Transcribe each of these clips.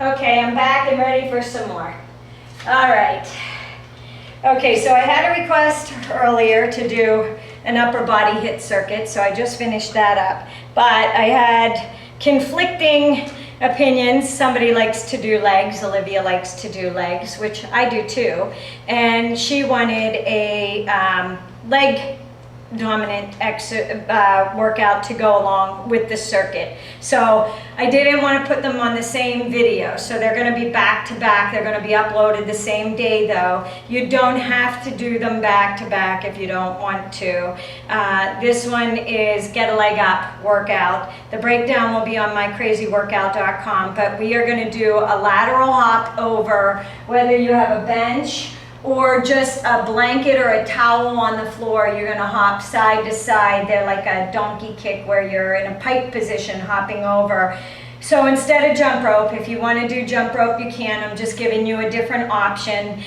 Okay, I'm back and ready for some more. All right. Okay, so I had a request earlier to do an upper body HIIT circuit, so I just finished that up. But I had conflicting opinions. Somebody likes to do legs, Olivia likes to do legs, which I do too. And she wanted a leg dominant workout to go along with the circuit. So I didn't want to put them on the same video. So they're going to be back to back. They're going to be uploaded the same day though. You don't have to do them back to back if you don't want to. This one is Get a Leg Up workout. The breakdown will be on mycrazyworkout.com, but we are going to do a lateral hop over, whether you have a bench or just a blanket or a towel on the floor. You're gonna hop side to side. They're like a donkey kick where you're in a pike position hopping over. So instead of jump rope, if you wanna do jump rope, you can. I'm just giving you a different option.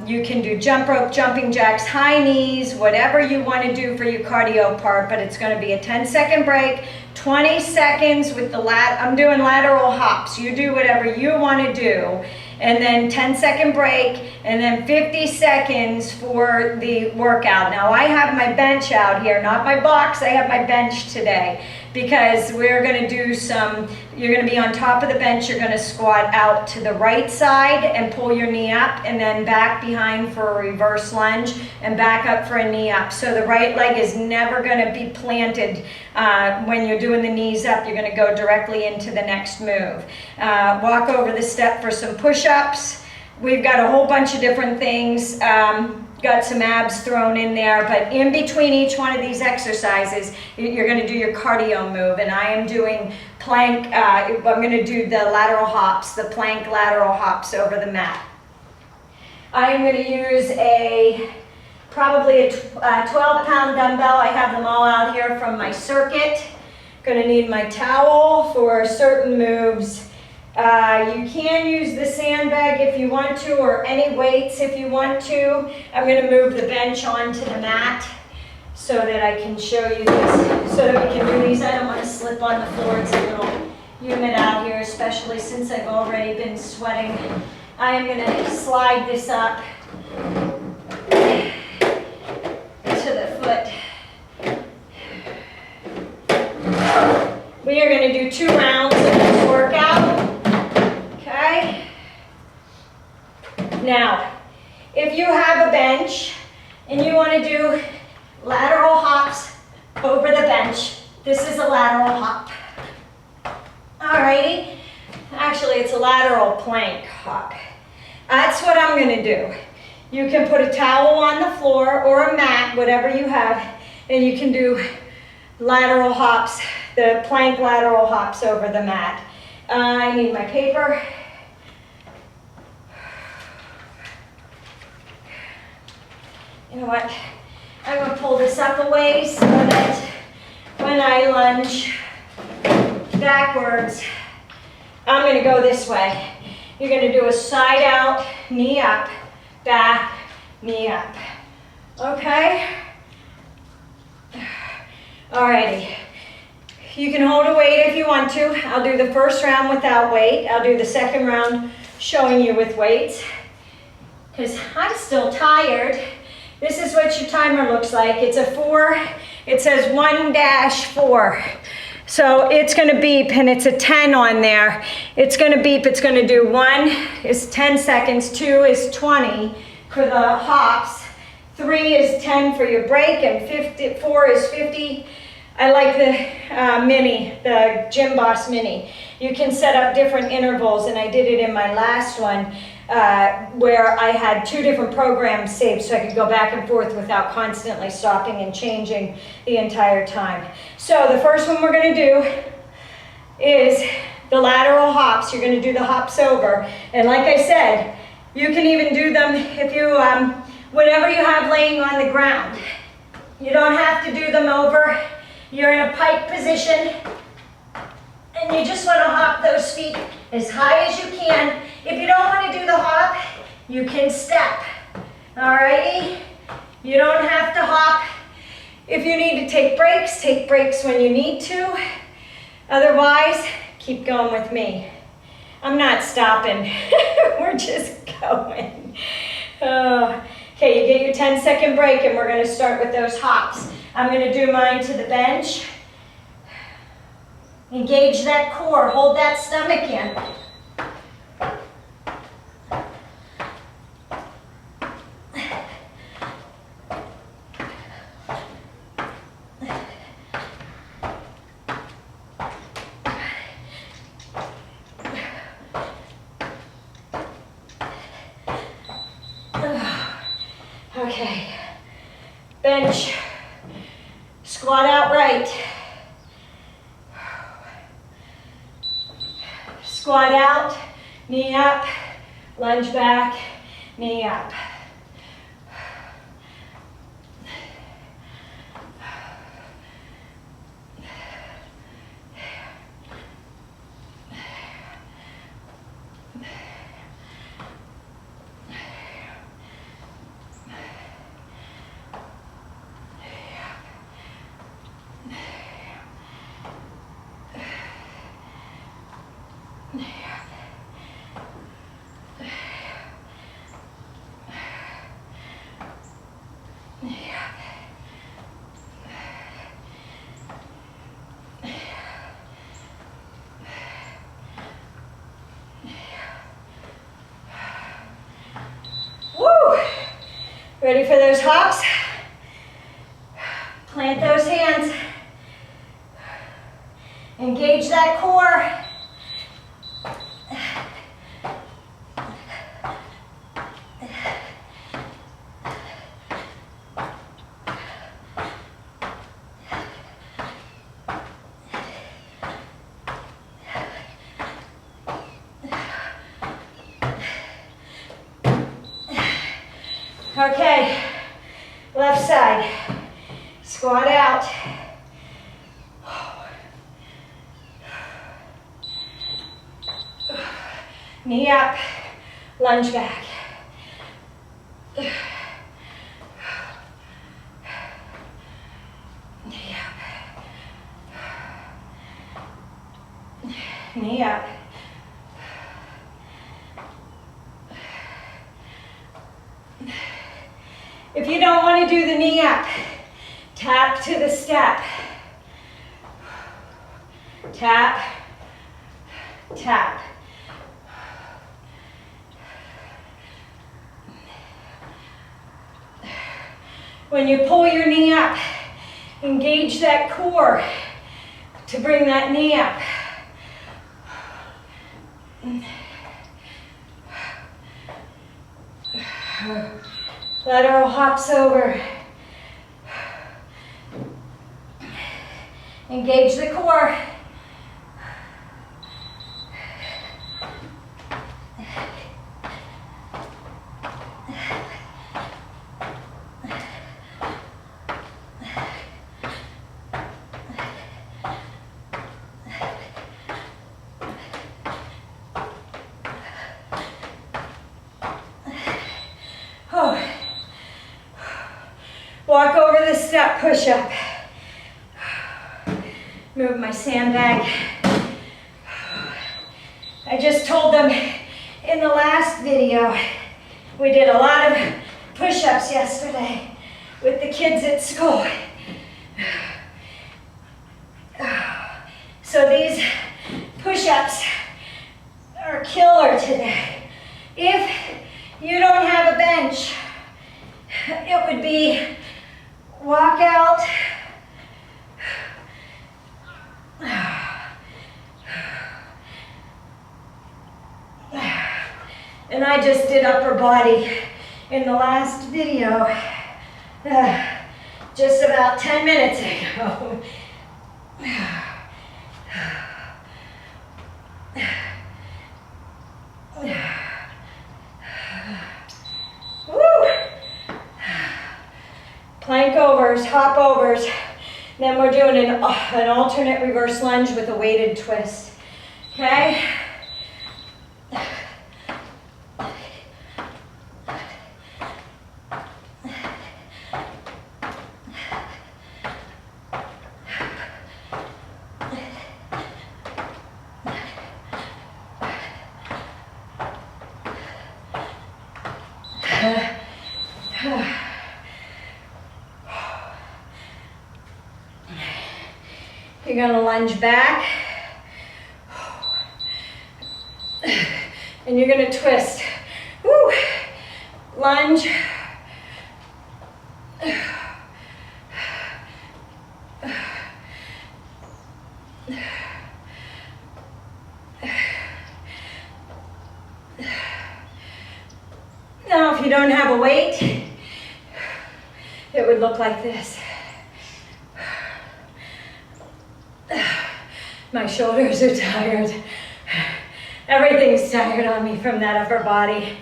You can do jump rope, jumping jacks, high knees, whatever you wanna do for your cardio part, but it's gonna be a 10-second break, 20 seconds with the I'm doing lateral hops. You do whatever you wanna do. And then 10-second break, and then 50 seconds for the workout. Now I have my bench out here, not my box, I have my bench today, because we're gonna do you're gonna be on top of the bench, you're gonna squat out to the right side and pull your knee up, and then back behind for a reverse lunge, and back up for a knee up. So the right leg is never gonna be planted when you're doing the knees up, you're gonna go directly into the next move. Walk over the step for some push-ups. We've got a whole bunch of different things. Got some abs thrown in there, but in between each one of these exercises, you're gonna do your cardio move, and I am doing plank, I'm gonna do the lateral hops, the plank lateral hops over the mat. I am gonna use probably a 12-pound dumbbell. I have them all out here from my circuit. Gonna need my towel for certain moves. You can use the sandbag if you want to, or any weights if you want to. I'm going to move the bench onto the mat so that I can show you this, so that we can do these. I don't want to slip on the floor. It's a little humid out here, especially since I've already been sweating. I am going to slide this up to the foot. We are going to do 2 rounds of this workout. Okay. Now, if you have a bench and you want to do lateral hops over the bench, this is a lateral hop. Alrighty. Actually, it's a lateral plank hop. That's what I'm going to do. You can put a towel on the floor or a mat, whatever you have, and you can do lateral hops, the plank lateral hops over the mat. I need my paper. You know what? I'm going to pull this up a ways so that when I lunge backwards, I'm going to go this way. You're going to do a side out, knee up, back, knee up. Okay? Alrighty. You can hold a weight if you want to. I'll do the first round without weight. I'll do the second round showing you with weights, because I'm still tired. This is what your timer looks like. It's a 4. It says 1-4. So it's going to beep, and it's a 10 on there. It's going to beep. It's going to do 1 is 10 seconds, 2 is 20 for the hops, 3 is 10 for your break, and 4 is 50. I like the mini, the Gym Boss Mini. You can set up different intervals, and I did it in my last one where I had 2 different programs saved so I could go back and forth without constantly stopping and changing the entire time. So the first one we're going to do is the lateral hops. You're going to do the hops over. And like I said, you can even do them if you, whatever you have laying on the ground. You don't have to do them over. You're in a pike position, and you just want to hop those feet as high as you can. If you don't want to do the hop, you can step. Alrighty? You don't have to hop. If you need to take breaks when you need to. Otherwise, keep going with me. I'm not stopping. We're just going. Okay, you get your 10-second break and we're gonna start with those hops. I'm gonna do mine to the bench. Engage that core, hold that stomach in. Okay, bench, squat out right, squat out, knee up, lunge back, knee up. Ready for those hops? Plant those hands. Engage that core. Okay, left side, squat out. Knee up, lunge back. Knee up. Knee up. If you don't want to do the knee up, tap to the step. Tap, tap. When you pull your knee up, engage that core to bring that knee up. Lateral hops over. Engage the core. Walk over the step push-up. Move my sandbag. I just told them in the last video, we did a lot of push-ups yesterday with the kids at school. So these push-ups are killer today. If you don't have a bench, it would be walk out, and I just did upper body in the last video just about 10 minutes ago. Plank overs, hop overs. Then we're doing an alternate reverse lunge with a weighted twist. Okay? You're gonna lunge back. And you're gonna twist. Woo. Lunge. Now, if you don't have a weight, it would look like this. My shoulders are tired. Everything's tired on me from that upper body.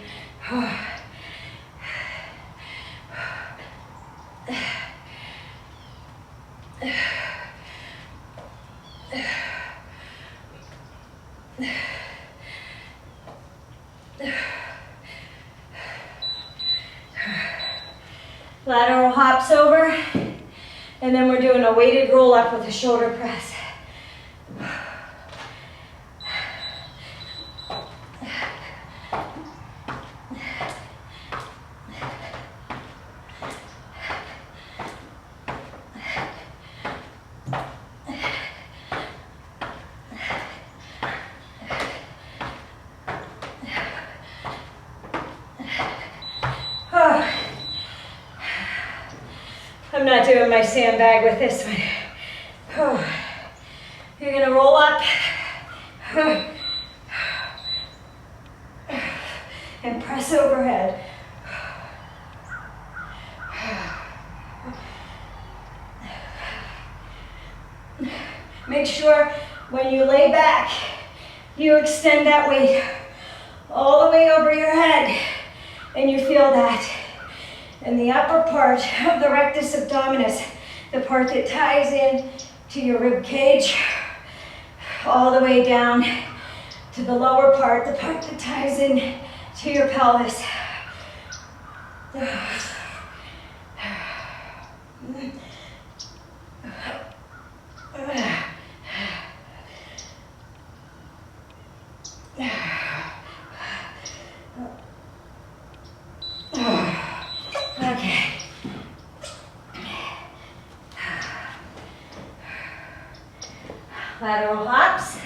Lateral hops over, and then we're doing a weighted roll up with a shoulder press. I'm not doing my sandbag with this one. You're gonna roll up and press overhead. Make sure when you lay back, you extend that weight all the way over your head, and you feel that. And the upper part of the rectus abdominis, the part that ties in to your rib cage, all the way down to the lower part, the part that ties in to your pelvis. Okay. Lateral hops.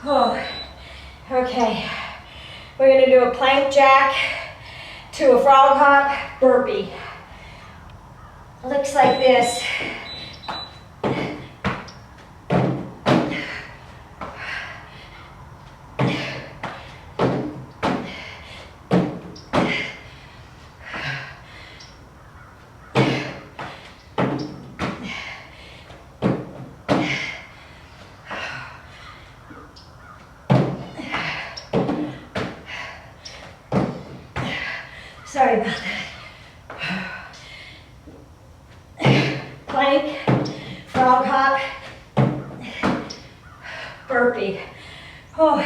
Oh, okay. We're gonna do a plank jack to a frog hop burpee. Looks like this. Sorry about that. Plank, frog hop, burpee. Oh,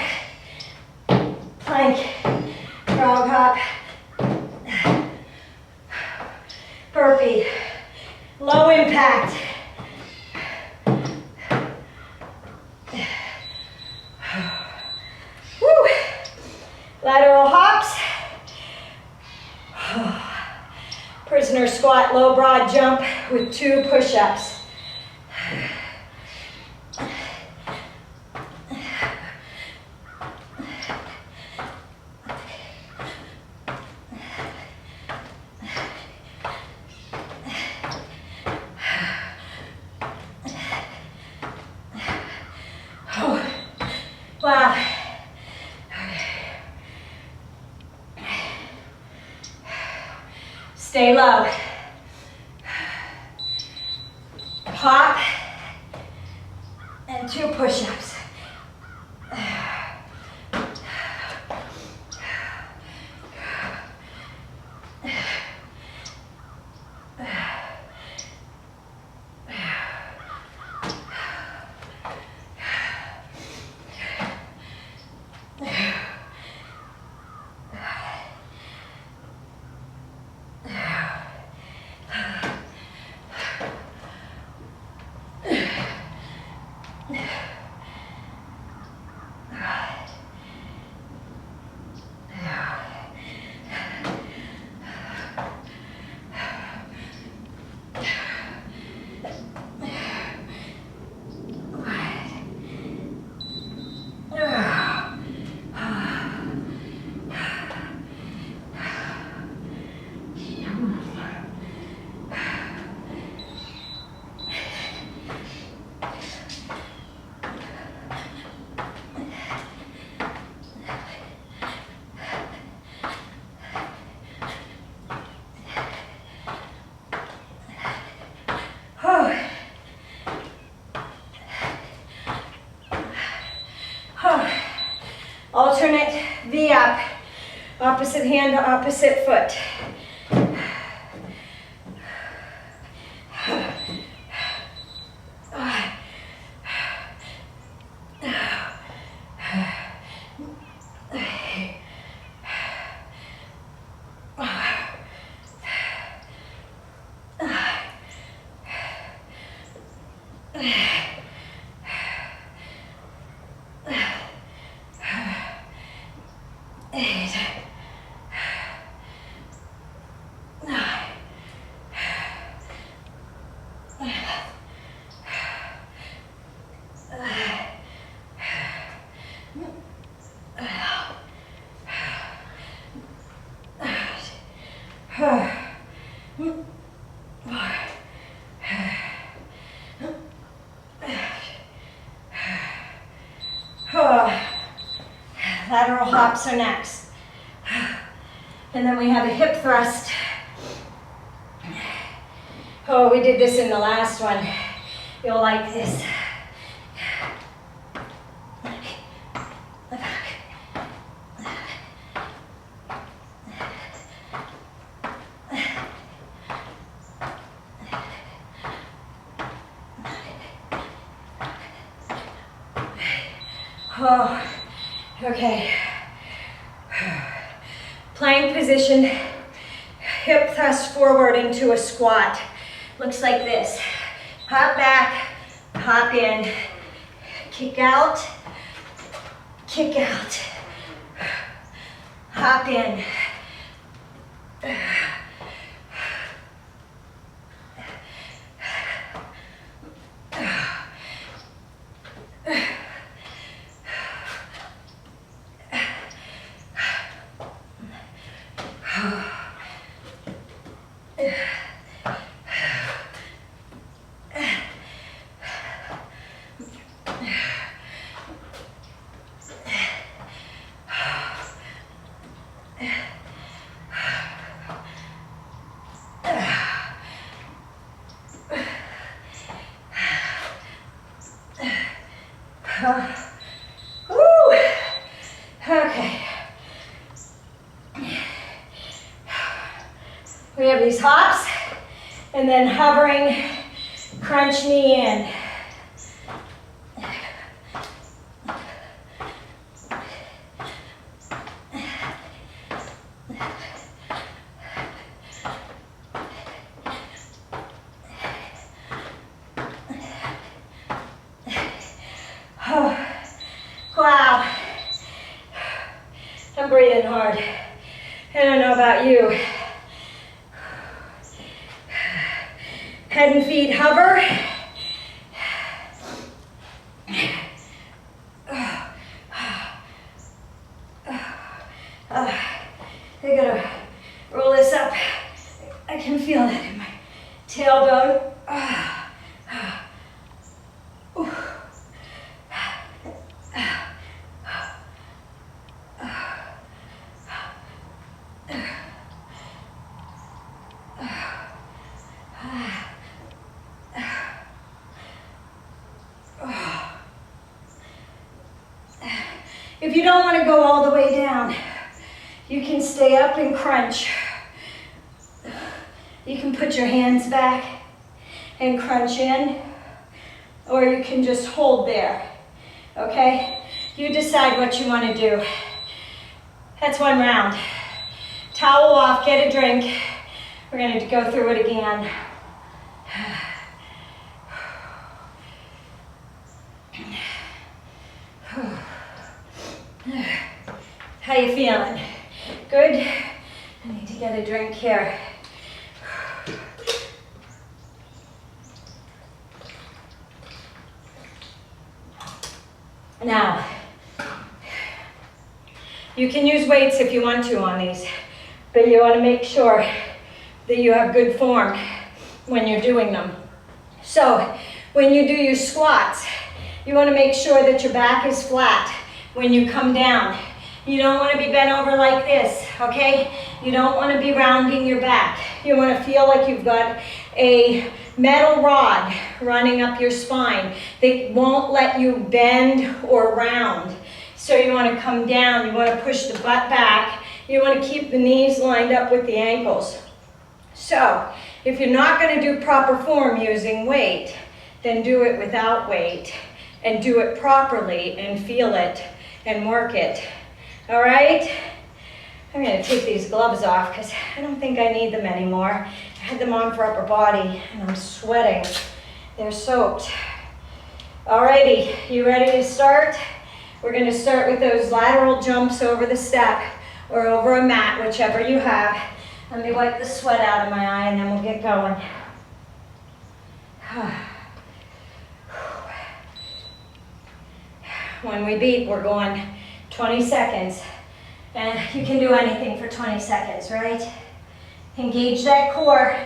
plank, frog hop, burpee. Low impact. Woo. Lateral hops. Prisoner squat, low broad jump with 2 push-ups. Oh, wow. Stay low. Hop and 2 push-ups. Opposite hand to opposite foot. Lateral hops are next. And then we have a hip thrust. Oh, we did this in the last one. You'll like this. Oh, okay. Plank position, hip thrust forward into a squat. Looks like this. Hop back, hop in, kick out, hop in. Woo. Okay. We have these hops and then hovering, crunch knee in. Wow, I'm breathing hard. I don't know about you. Head and feet hover. I gotta roll this up. I can feel that in my tailbone. If you don't want to go all the way down, you can stay up and crunch. You can put your hands back and crunch in, or you can just hold there, okay? You decide what you want to do. That's one round. Towel off, get a drink. We're going to go through it again. How you feeling? Good? I need to get a drink here. Now, you can use weights if you want to on these, but you want to make sure that you have good form when you're doing them. So, when you do your squats, you want to make sure that your back is flat when you come down. You don't want to be bent over like this, okay? You don't want to be rounding your back. You want to feel like you've got a metal rod running up your spine that won't let you bend or round. So you want to come down, you want to push the butt back You want to keep the knees lined up with the ankles. So, if you're not going to do proper form using weight, then do it without weight and do it properly and feel it and work it. All right? I'm going to take these gloves off because I don't think I need them anymore. I had them on for upper body and I'm sweating. They're soaked. Alrighty, you ready to start? We're going to start with those lateral jumps over the step or over a mat, whichever you have. Let me wipe the sweat out of my eye and then we'll get going. When we beat, we're going 20 seconds. And you can do anything for 20 seconds, right? Engage that core.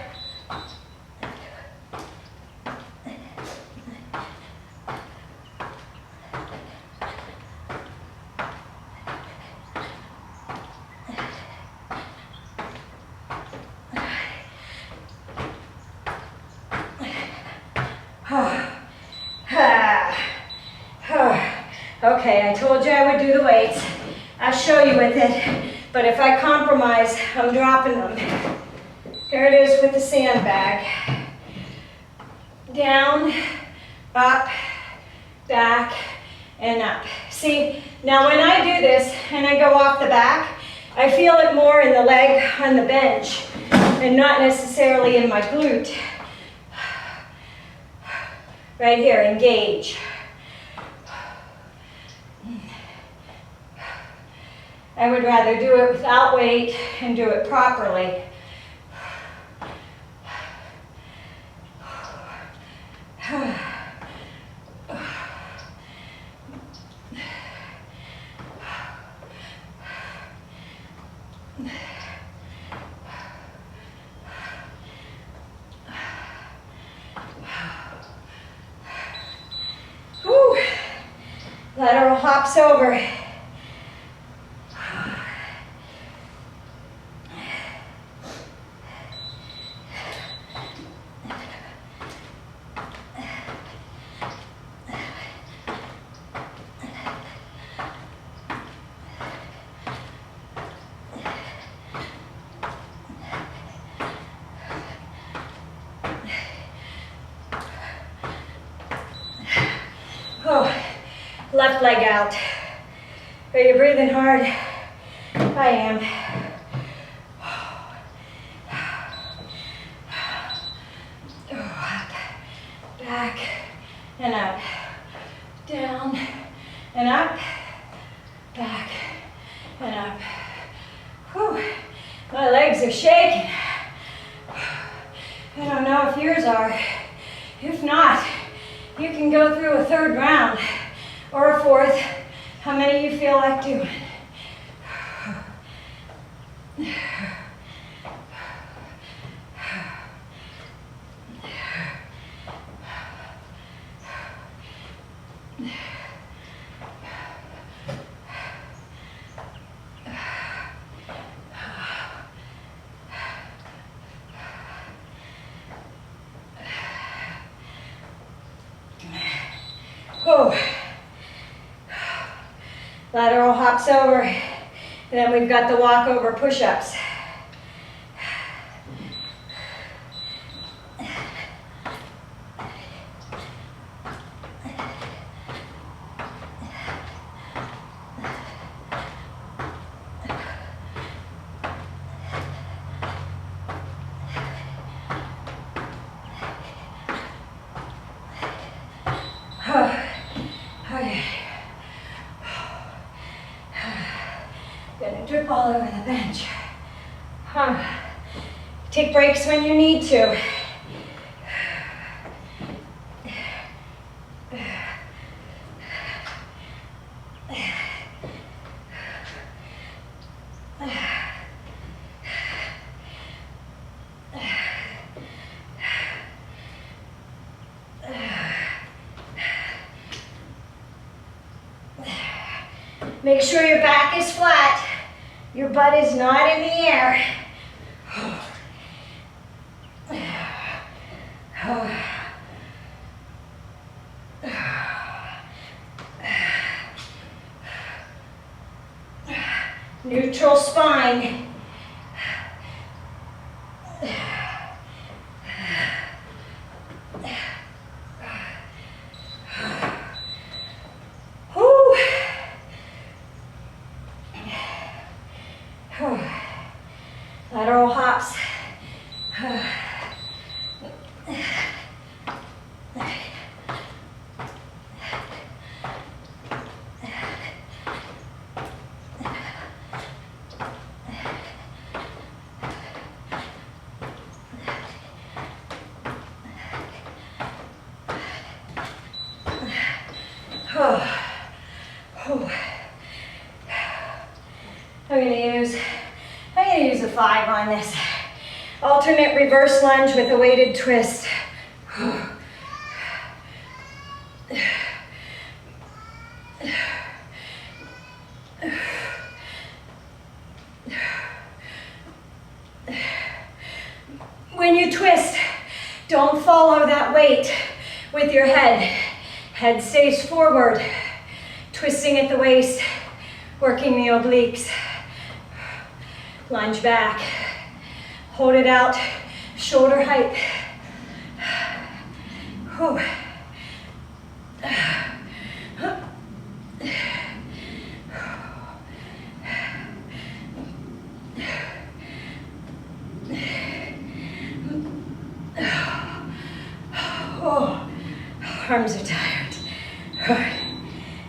Okay, I told you I would do the weights. I'll show you with it, but if I compromise, I'm dropping them. Here it is with the sandbag. Down, up, back, and up. See, now when I do this and I go off the back, I feel it more in the leg on the bench and not necessarily in my glute. Right here, engage. I would rather do it without weight and do it properly. Whew. Lateral hops over. Left leg out. Are you breathing hard? I am. Up, back, and up. Down, and up. Back, and up. Whew. My legs are shaking. I don't know if yours are. If not, you can go through a third round. Or a fourth, how many you feel like doing? Oh. Lateral hops over, and then we've got the walk over push-ups. Okay. Gonna drip all over the bench. Take breaks when you need to. Make sure your back is flat. Your butt is not in the air. Neutral spine. Lateral hops. I'm gonna use a 5 on this. Alternate reverse lunge with a weighted twist. When you twist, don't follow that weight with your head. Head stays forward, twisting at the waist, working the obliques. Lunge back, hold it out, shoulder height. Whew. Oh, arms are tired.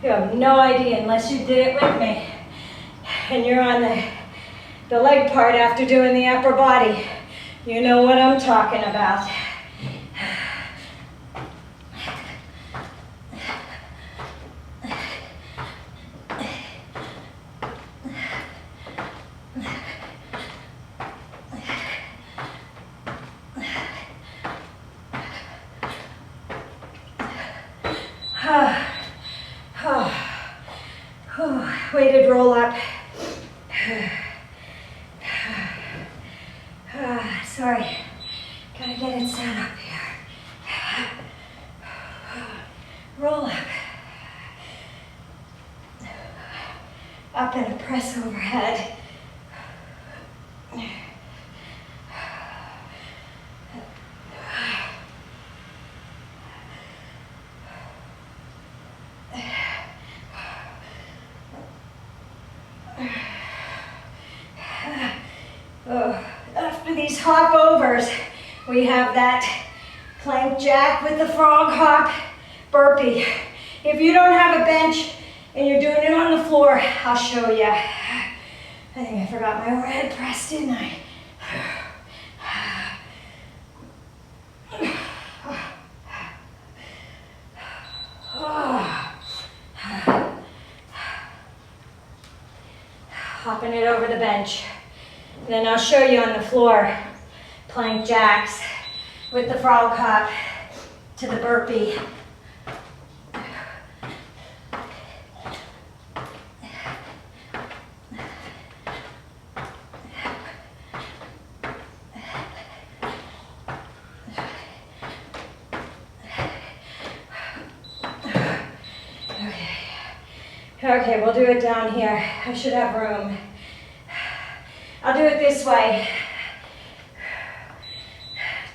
You have no idea unless you did it with me. And you're on the leg part after doing the upper body. You know what I'm talking about. Weighted roll up. Sorry, gotta get it set up here. Roll up. Up and a press overhead. After these hop overs, we have that plank jack with the frog hop burpee. If you don't have a bench and you're doing it on the floor, I'll show you. I think I forgot my overhead press, didn't I? Hopping it over the bench. Then I'll show you on the floor, plank jacks with the frog hop to the burpee. Okay, we'll do it down here. I should have room. I'll do it this way.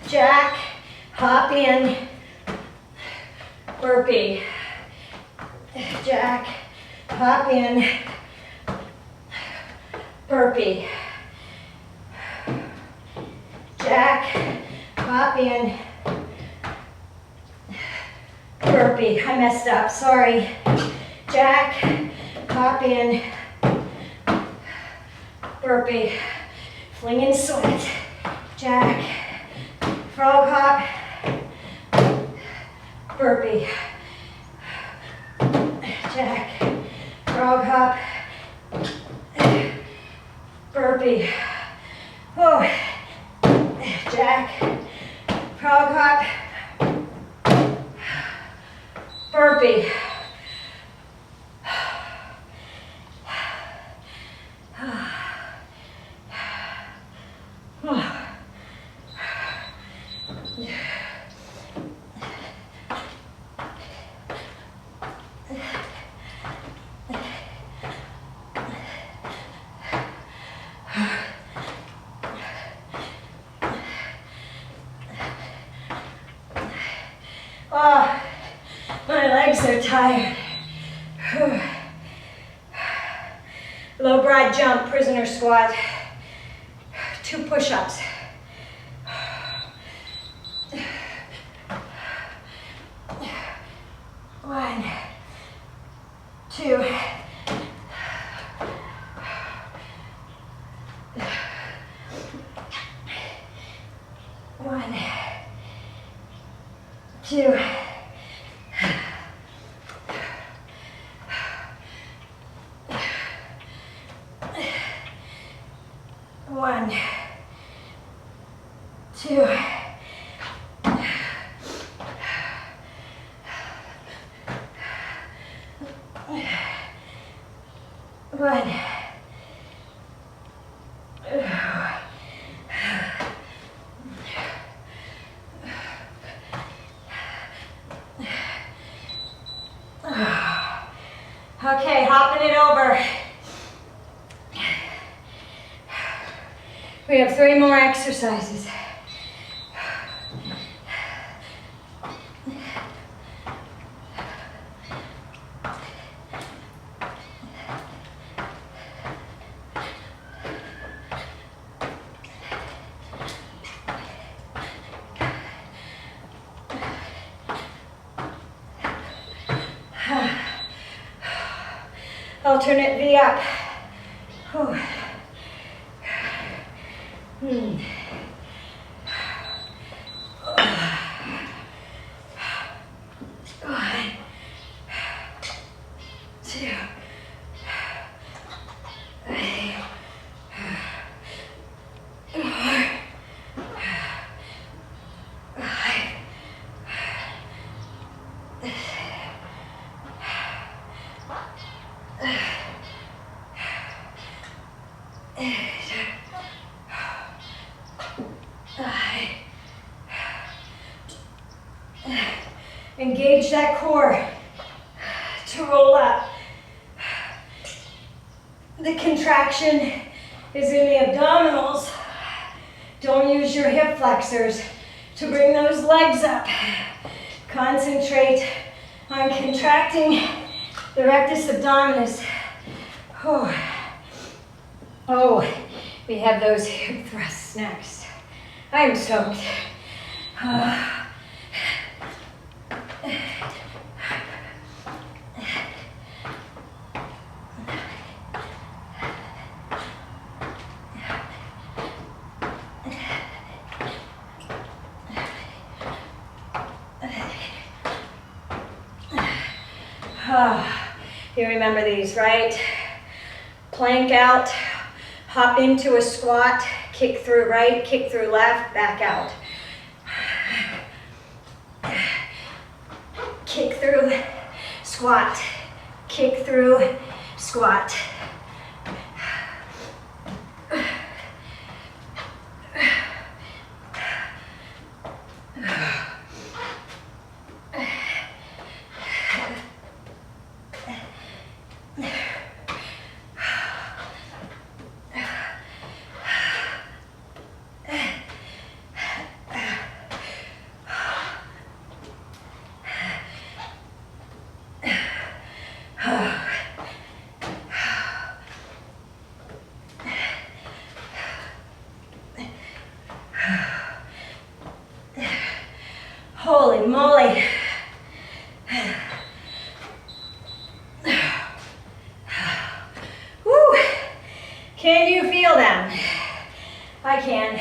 Jack, hop in, burpee. Jack, hop in, burpee. Jack, hop in, burpee. I messed up, sorry. Jack, hop in, burpee. Fling and sweat. Jack, frog hop, burpee. Jack, frog hop, burpee. Oh, Jack, frog hop, burpee. tired. Low broad jump, prisoner squat. 2 push-ups. 1, 2. 1, 2. 1, 2. 1. Okay, hopping it over. We have 3 more exercises. Alternate V up. Whew. Engage that core to roll up. The contraction is in the abdominals. Don't use your hip flexors to bring those legs up. Concentrate on contracting the rectus abdominis. Oh, we have those hip thrusts next. I am stoked. You remember these, right? Plank out, hop into a squat, kick through right, kick through left, back out. Kick through, squat, kick through, squat. Holy moly. Woo. Can you feel them? I can.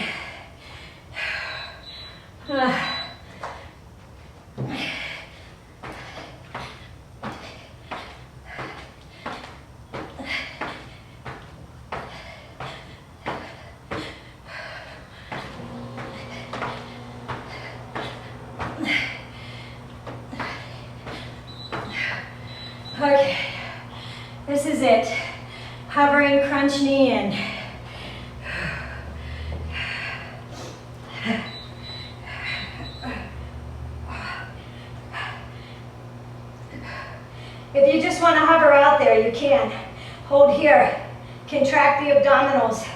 Okay, this is it. Hovering, crunch knee in. If you just want to hover out there, you can. Hold here, contract the abdominals,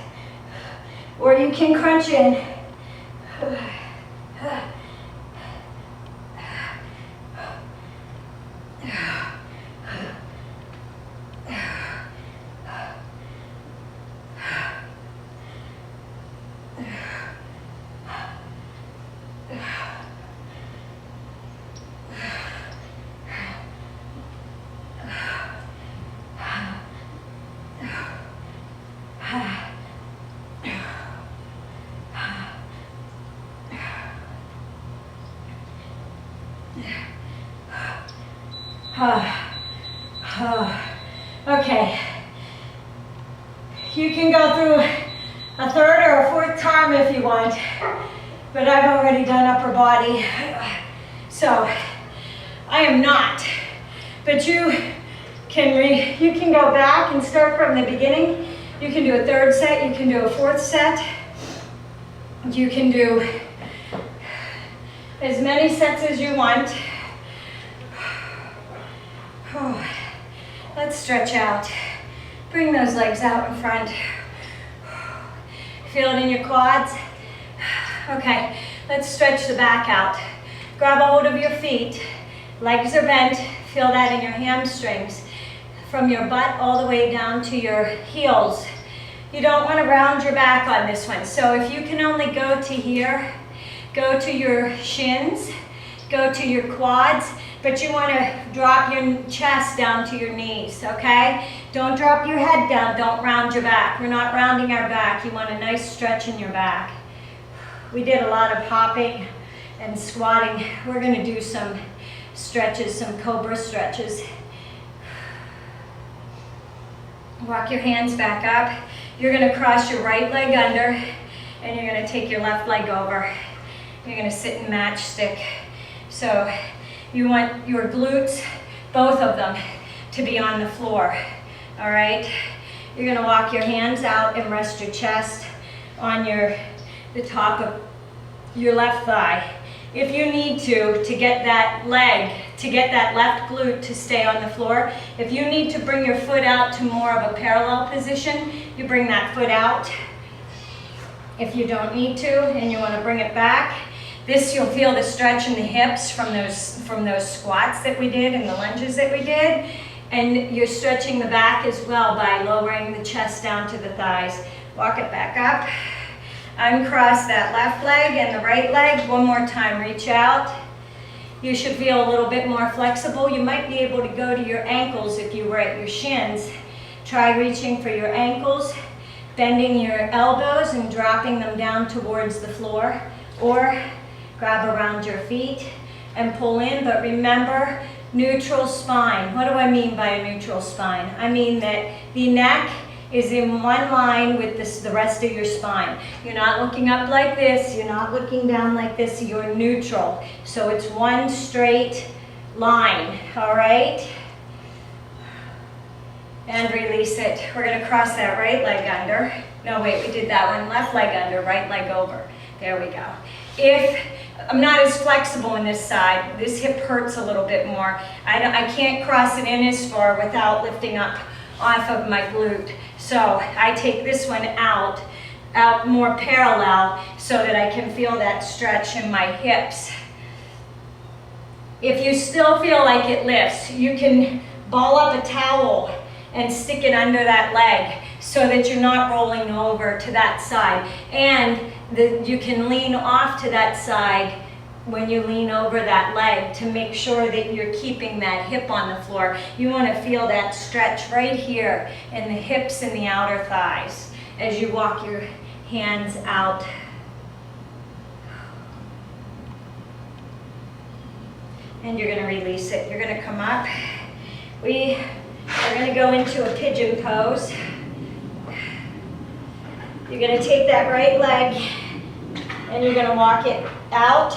or you can crunch in. Okay. You can go through a third or a fourth time if you want, but I've already done upper body. So I am not, but you can go back and start from the beginning. You can do a third set, you can do a fourth set. You can do as many sets as you want. Let's stretch out. Bring those legs out in front. Feel it in your quads. Okay, let's stretch the back out. Grab a hold of your feet. Legs are bent. Feel that in your hamstrings. From your butt all the way down to your heels. You don't want to round your back on this one. So if you can only go to here, go to your shins, go to your quads, but you want to drop your chest down to your knees, okay? Don't drop your head down, don't round your back. We're not rounding our back. You want a nice stretch in your back. We did a lot of hopping and squatting. We're going to do some stretches, some cobra stretches. Walk your hands back up. You're going to cross your right leg under, and you're going to take your left leg over. You're going to sit in matchstick. So you want your glutes, both of them, to be on the floor. All right? You're going to walk your hands out and rest your chest on the top of your left thigh. If you need to get that leg, to get that left glute to stay on the floor, if you need to bring your foot out to more of a parallel position, you bring that foot out. If you don't need to and you want to bring it back, this you'll feel the stretch in the hips from those squats that we did and the lunges that we did. And you're stretching the back as well by lowering the chest down to the thighs. Walk it back up. Uncross that left leg and the right leg. One more time, reach out. You should feel a little bit more flexible. You might be able to go to your ankles if you were at your shins. Try reaching for your ankles, bending your elbows and dropping them down towards the floor, or grab around your feet and pull in. But remember, neutral spine. What do I mean by a neutral spine? I mean that the neck is in one line with the rest of your spine. You're not looking up like this, you're not looking down like this, you're neutral. So it's one straight line, all right? And release it. We're gonna cross that right leg under. No, wait, we did that one. Left leg under, right leg over. There we go. If I'm not as flexible in this side, this hip hurts a little bit more. I can't cross it in as far without lifting up off of my glute. So I take this one out more parallel so that I can feel that stretch in my hips. If you still feel like it lifts, you can ball up a towel and stick it under that leg so that you're not rolling over to that side. And you can lean off to that side when you lean over that leg to make sure that you're keeping that hip on the floor. You want to feel that stretch right here in the hips and the outer thighs as you walk your hands out. And you're going to release it. You're going to come up. We are going to go into a pigeon pose. You're going to take that right leg and you're going to walk it out,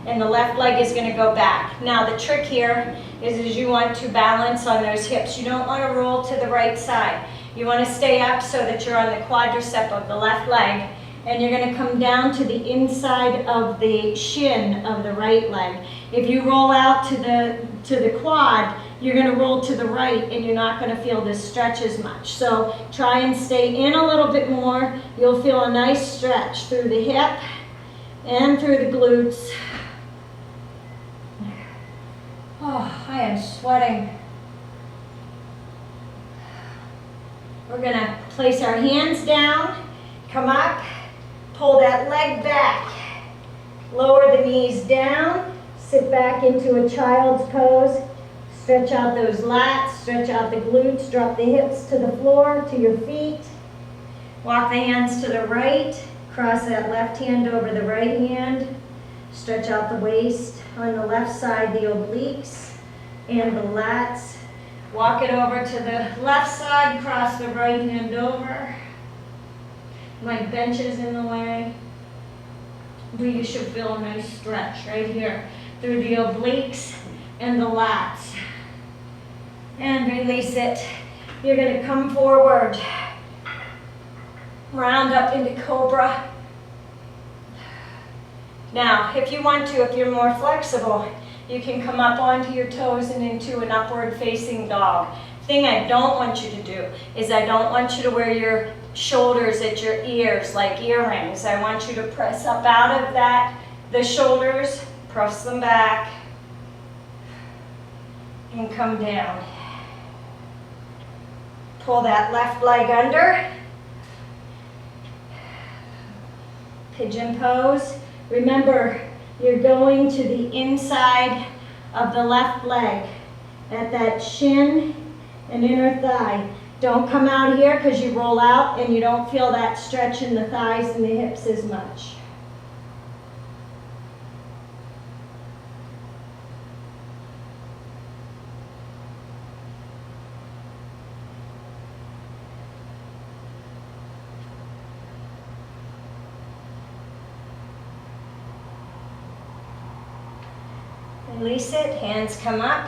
and the left leg is going to go back. Now the trick here is you want to balance on those hips. You don't want to roll to the right side. You want to stay up so that you're on the quadricep of the left leg, and you're going to come down to the inside of the shin of the right leg. If you roll out to the quad, you're going to roll to the right and you're not going to feel this stretch as much. So try and stay in a little bit more. You'll feel a nice stretch through the hip and through the glutes. Oh, I am sweating. We're going to place our hands down, come up, pull that leg back, lower the knees down, sit back into a child's pose, stretch out those lats, stretch out the glutes, drop the hips to the floor, to your feet, walk the hands to the right, cross that left hand over the right hand, stretch out the waist on the left side, the obliques, and the lats. Walk it over to the left side, cross the right hand over. My bench is in the way. But you should feel a nice stretch right here through the obliques and the lats. And release it. You're going to come forward. Round up into cobra. Now, if you want to, if you're more flexible, you can come up onto your toes and into an upward facing dog. Thing I don't want you to do is I don't want you to wear your shoulders at your ears like earrings. I want you to press up out of that, the shoulders, press them back, and come down. Pull that left leg under. Pigeon pose. Remember, you're going to the inside of the left leg at that shin and inner thigh. Don't come out here because you roll out and you don't feel that stretch in the thighs and the hips as much. Release it, hands come up,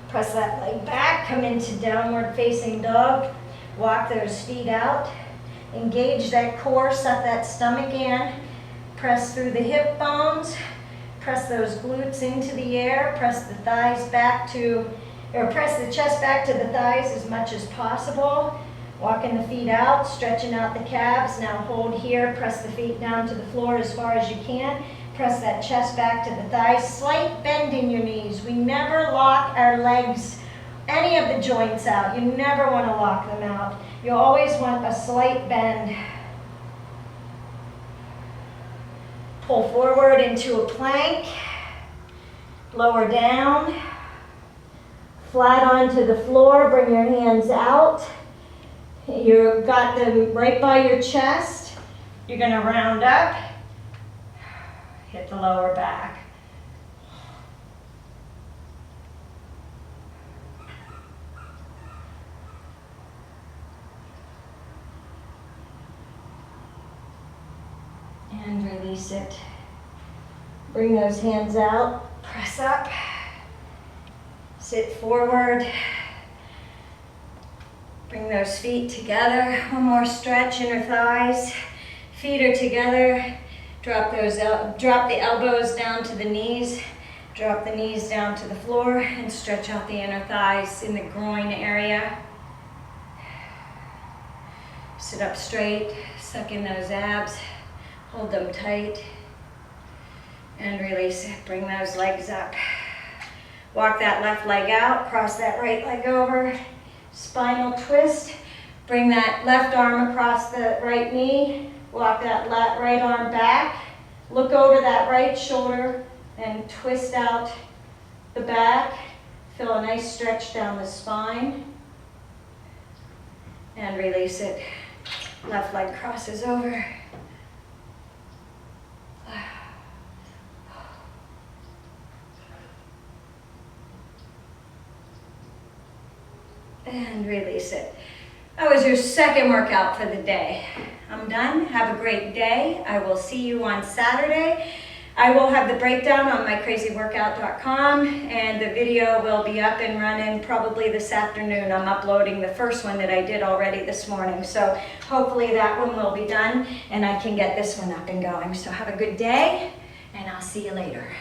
press that leg back, come into downward facing dog, walk those feet out, engage that core, suck that stomach in, press through the hip bones, press those glutes into the air, press the thighs back to, or press the chest back to the thighs as much as possible, walking the feet out, stretching out the calves, now hold here, press the feet down to the floor as far as you can. Press that chest back to the thighs. Slight bend in your knees. We never lock our legs, any of the joints out. You never want to lock them out. You always want a slight bend. Pull forward into a plank. Lower down. Flat onto the floor. Bring your hands out. You've got them right by your chest. You're going to round up. Hit the lower back. And release it. Bring those hands out, press up, sit forward. Bring those feet together. One more stretch, inner thighs. Feet are together. Drop the elbows down to the knees. Drop the knees down to the floor and stretch out the inner thighs in the groin area. Sit up straight, suck in those abs, hold them tight, and release it. Bring those legs up. Walk that left leg out, cross that right leg over, spinal twist. Bring that left arm across the right knee. Walk that right arm back. Look over that right shoulder and twist out the back. Feel a nice stretch down the spine. And release it. Left leg crosses over. And release it. That was your second workout for the day. I'm done. Have a great day. I will see you on Saturday. I will have the breakdown on mycrazyworkout.com, and the video will be up and running probably this afternoon. I'm uploading the first one that I did already this morning, so hopefully that one will be done and I can get this one up and going. So have a good day, and I'll see you later.